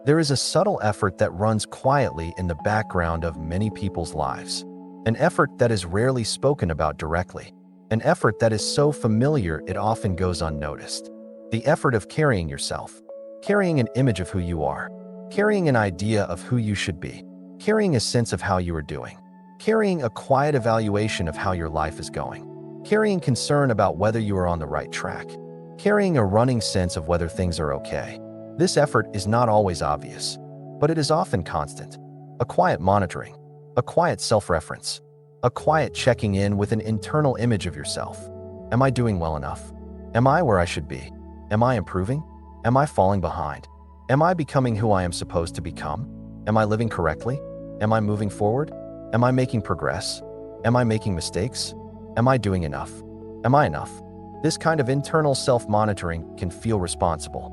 There is a subtle effort that runs quietly in the background of many people's lives. An effort that is rarely spoken about directly. An effort that is so familiar it often goes unnoticed. The effort of carrying yourself. Carrying an image of who you are. Carrying an idea of who you should be. Carrying a sense of how you are doing. Carrying a quiet evaluation of how your life is going. Carrying concern about whether you are on the right track. Carrying a running sense of whether things are okay. This effort is not always obvious, but it is often constant. A quiet monitoring, a quiet self-reference, a quiet checking in with an internal image of yourself. Am I doing well enough? Am I where I should be? Am I improving? Am I falling behind? Am I becoming who I am supposed to become? Am I living correctly? Am I moving forward? Am I making progress? Am I making mistakes? Am I doing enough? Am I enough? This kind of internal self-monitoring can feel responsible.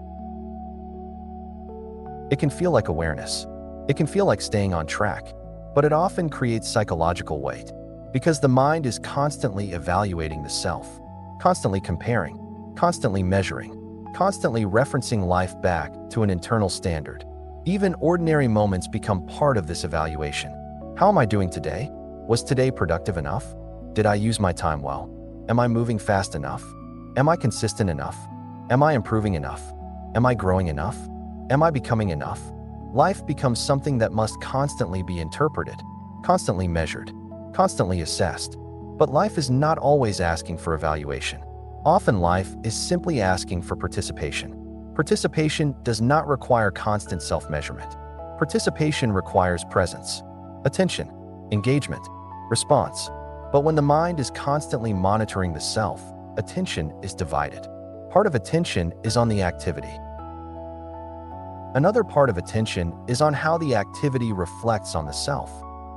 It can feel like awareness. It can feel like staying on track, but it often creates psychological weight because the mind is constantly evaluating the self, constantly comparing, constantly measuring, constantly referencing life back to an internal standard. Even ordinary moments become part of this evaluation. How am I doing today? Was today productive enough? Did I use my time well? Am I moving fast enough? Am I consistent enough? Am I improving enough? Am I growing enough? Am I becoming enough? Life becomes something that must constantly be interpreted, constantly measured, constantly assessed. But life is not always asking for evaluation. Often life is simply asking for participation. Participation does not require constant self-measurement. Participation requires presence, attention, engagement, response. But when the mind is constantly monitoring the self, attention is divided. Part of attention is on the activity. Another part of attention is on how the activity reflects on the self.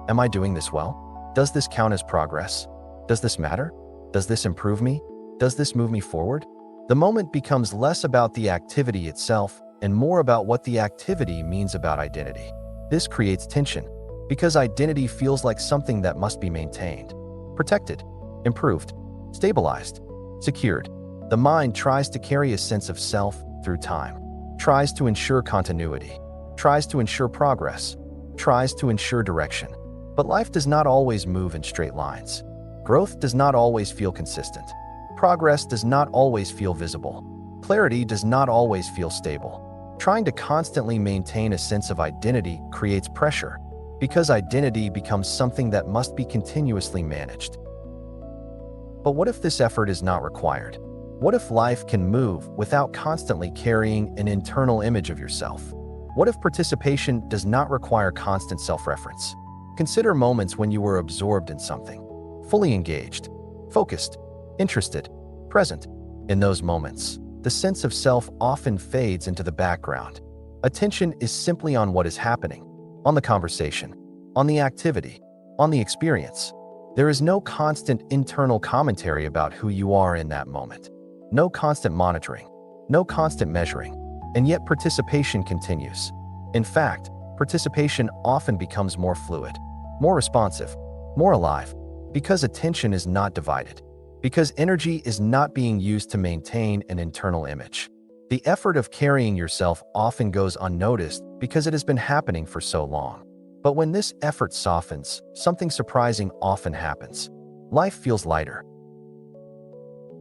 Am I doing this well? Does this count as progress? Does this matter? Does this improve me? Does this move me forward? The moment becomes less about the activity itself and more about what the activity means about identity. This creates tension because identity feels like something that must be maintained, protected, improved, stabilized, secured. The mind tries to carry a sense of self through time. Tries to ensure continuity, tries to ensure progress, tries to ensure direction. But life does not always move in straight lines. Growth does not always feel consistent. Progress does not always feel visible. Clarity does not always feel stable. Trying to constantly maintain a sense of identity creates pressure because identity becomes something that must be continuously managed. But what if this effort is not required? What if life can move without constantly carrying an internal image of yourself? What if participation does not require constant self-reference? Consider moments when you were absorbed in something, fully engaged, focused, interested, present. In those moments, the sense of self often fades into the background. Attention is simply on what is happening, on the conversation, on the activity, on the experience. There is no constant internal commentary about who you are in that moment. No constant monitoring, no constant measuring, and yet participation continues. In fact, participation often becomes more fluid, more responsive, more alive, because attention is not divided, because energy is not being used to maintain an internal image. The effort of carrying yourself often goes unnoticed because it has been happening for so long. But when this effort softens, something surprising often happens. Life feels lighter,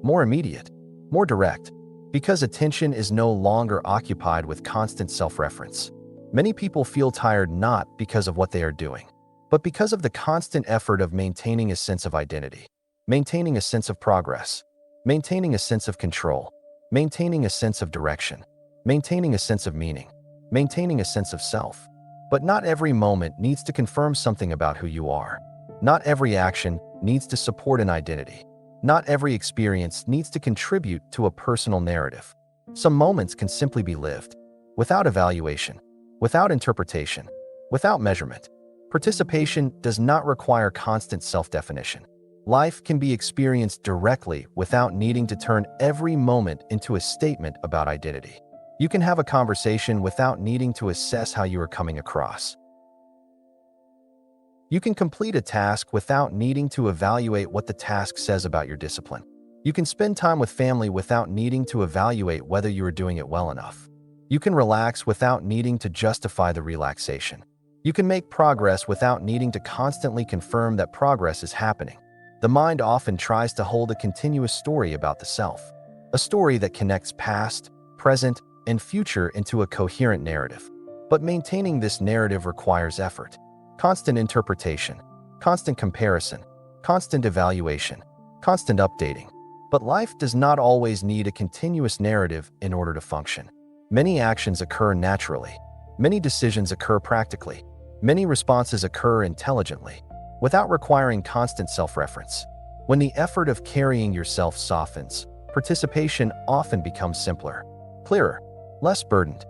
more immediate, more direct, because attention is no longer occupied with constant self-reference. Many people feel tired not because of what they are doing, but because of the constant effort of maintaining a sense of identity, maintaining a sense of progress, maintaining a sense of control, maintaining a sense of direction, maintaining a sense of meaning, maintaining a sense of self. But not every moment needs to confirm something about who you are. Not every action needs to support an identity. Not every experience needs to contribute to a personal narrative. Some moments can simply be lived, without evaluation, without interpretation, without measurement. Participation does not require constant self-definition. Life can be experienced directly without needing to turn every moment into a statement about identity. You can have a conversation without needing to assess how you are coming across. You can complete a task without needing to evaluate what the task says about your discipline. You can spend time with family without needing to evaluate whether you are doing it well enough. You can relax without needing to justify the relaxation. You can make progress without needing to constantly confirm that progress is happening. The mind often tries to hold a continuous story about the self, a story that connects past, present, and future into a coherent narrative. But maintaining this narrative requires effort, constant interpretation, constant comparison, constant evaluation, constant updating. But life does not always need a continuous narrative in order to function. Many actions occur naturally. Many decisions occur practically. Many responses occur intelligently, without requiring constant self-reference. When the effort of carrying yourself softens, participation often becomes simpler, clearer, less burdened.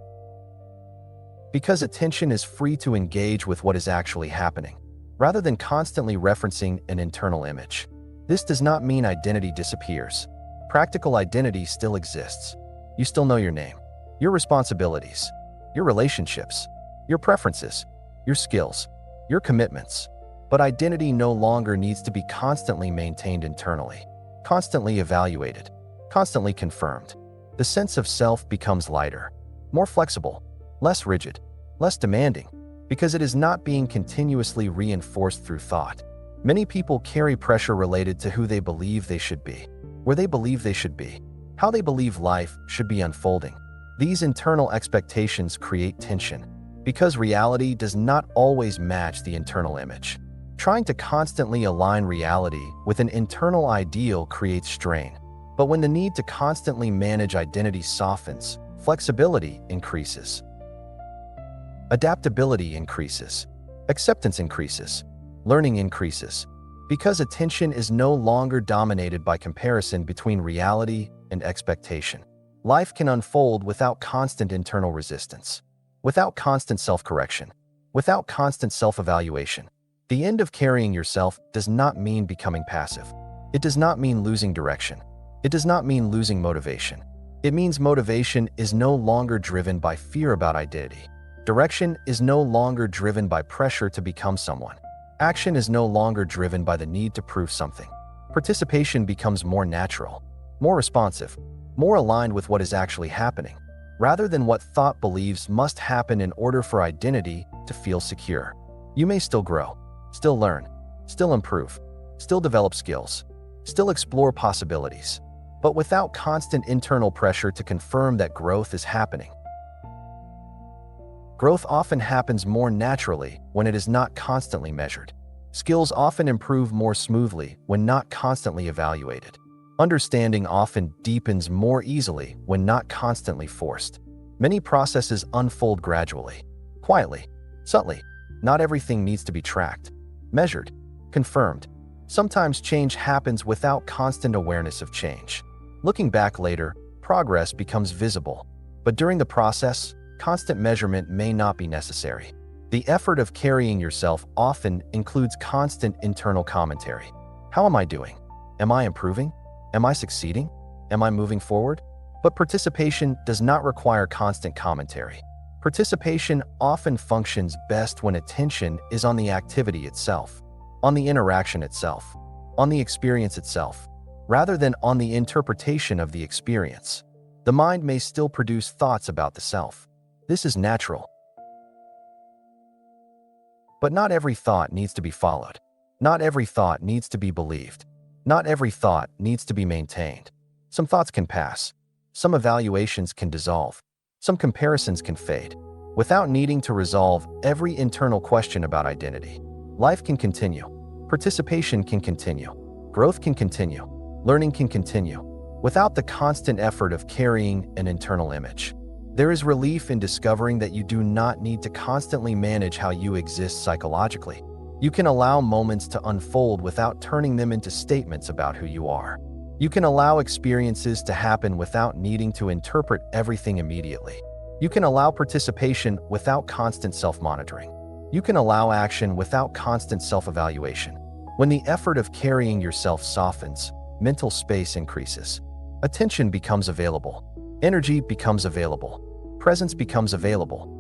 Because attention is free to engage with what is actually happening, rather than constantly referencing an internal image. This does not mean identity disappears. Practical identity still exists. You still know your name, your responsibilities, your relationships, your preferences, your skills, your commitments. But identity no longer needs to be constantly maintained internally, constantly evaluated, constantly confirmed. The sense of self becomes lighter, more flexible, less rigid, less demanding, because it is not being continuously reinforced through thought. Many people carry pressure related to who they believe they should be, where they believe they should be, how they believe life should be unfolding. These internal expectations create tension, because reality does not always match the internal image. Trying to constantly align reality with an internal ideal creates strain. But when the need to constantly manage identity softens, flexibility increases. Adaptability increases. Acceptance increases. Learning increases. Because attention is no longer dominated by comparison between reality and expectation. Life can unfold without constant internal resistance, without constant self-correction, without constant self-evaluation. The end of carrying yourself does not mean becoming passive. It does not mean losing direction. It does not mean losing motivation. It means motivation is no longer driven by fear about identity. Direction is no longer driven by pressure to become someone. Action is no longer driven by the need to prove something. Participation becomes more natural, more responsive, more aligned with what is actually happening, rather than what thought believes must happen in order for identity to feel secure. You may still grow, still learn, still improve, still develop skills, still explore possibilities, but without constant internal pressure to confirm that growth is happening. Growth often happens more naturally when it is not constantly measured. Skills often improve more smoothly when not constantly evaluated. Understanding often deepens more easily when not constantly forced. Many processes unfold gradually, quietly, subtly. Not everything needs to be tracked, measured, confirmed. Sometimes change happens without constant awareness of change. Looking back later, progress becomes visible, but during the process, constant measurement may not be necessary. The effort of carrying yourself often includes constant internal commentary. How am I doing? Am I improving? Am I succeeding? Am I moving forward? But participation does not require constant commentary. Participation often functions best when attention is on the activity itself, on the interaction itself, on the experience itself, rather than on the interpretation of the experience. The mind may still produce thoughts about the self. This is natural. But not every thought needs to be followed. Not every thought needs to be believed. Not every thought needs to be maintained. Some thoughts can pass. Some evaluations can dissolve. Some comparisons can fade. Without needing to resolve every internal question about identity, life can continue. Participation can continue. Growth can continue. Learning can continue, without the constant effort of carrying an internal image. There is relief in discovering that you do not need to constantly manage how you exist psychologically. You can allow moments to unfold without turning them into statements about who you are. You can allow experiences to happen without needing to interpret everything immediately. You can allow participation without constant self-monitoring. You can allow action without constant self-evaluation. When the effort of carrying yourself softens, mental space increases. Attention becomes available. Energy becomes available. Presence becomes available.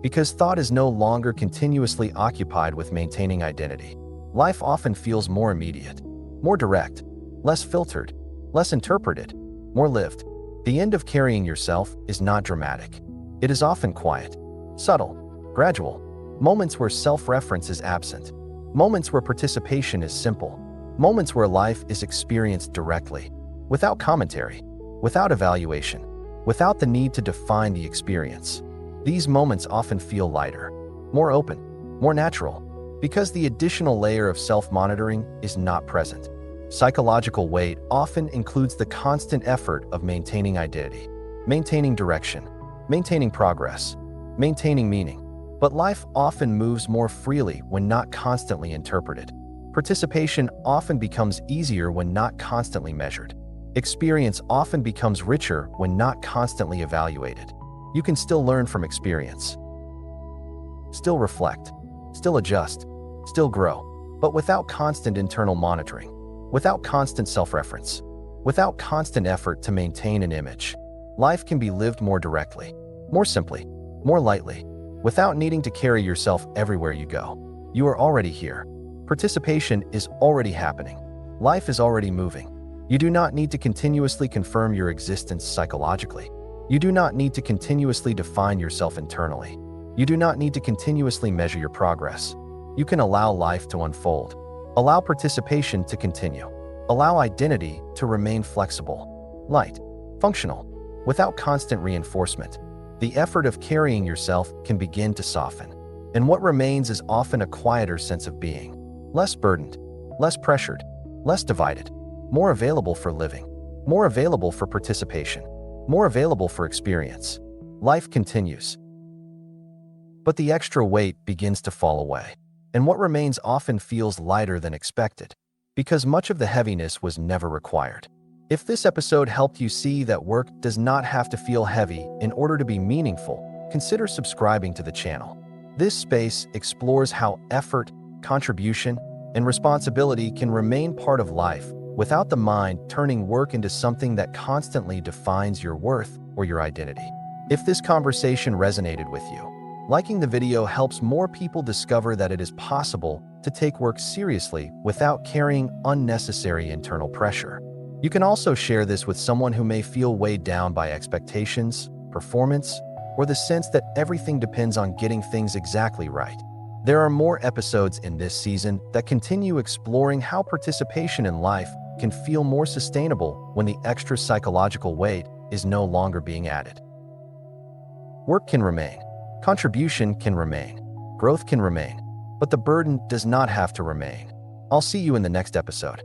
Because thought is no longer continuously occupied with maintaining identity, life often feels more immediate, more direct, less filtered, less interpreted, more lived. The end of carrying yourself is not dramatic. It is often quiet, subtle, gradual. Moments where self-reference is absent. Moments where participation is simple. Moments where life is experienced directly, without commentary, without evaluation, without the need to define the experience. These moments often feel lighter, more open, more natural, because the additional layer of self-monitoring is not present. Psychological weight often includes the constant effort of maintaining identity, maintaining direction, maintaining progress, maintaining meaning. But life often moves more freely when not constantly interpreted. Participation often becomes easier when not constantly measured. Experience often becomes richer when not constantly evaluated. You can still learn from experience, still reflect, still adjust, still grow, but without constant internal monitoring, without constant self-reference, without constant effort to maintain an image. Life can be lived more directly, more simply, more lightly, without needing to carry yourself everywhere you go. You are already here. Participation is already happening. Life is already moving. You do not need to continuously confirm your existence psychologically. You do not need to continuously define yourself internally. You do not need to continuously measure your progress. You can allow life to unfold. Allow participation to continue. Allow identity to remain flexible, light, functional, without constant reinforcement. The effort of carrying yourself can begin to soften, and what remains is often a quieter sense of being, less burdened, less pressured, less divided, more available for living, more available for participation, more available for experience. Life continues, but the extra weight begins to fall away, and what remains often feels lighter than expected, because much of the heaviness was never required. If this episode helped you see that work does not have to feel heavy in order to be meaningful, consider subscribing to the channel. This space explores how effort, contribution, and responsibility can remain part of life without the mind turning work into something that constantly defines your worth or your identity. If this conversation resonated with you, liking the video helps more people discover that it is possible to take work seriously without carrying unnecessary internal pressure. You can also share this with someone who may feel weighed down by expectations, performance, or the sense that everything depends on getting things exactly right. There are more episodes in this season that continue exploring how participation in life can feel more sustainable when the extra psychological weight is no longer being added. Work can remain, contribution can remain, growth can remain, but the burden does not have to remain. I'll see you in the next episode.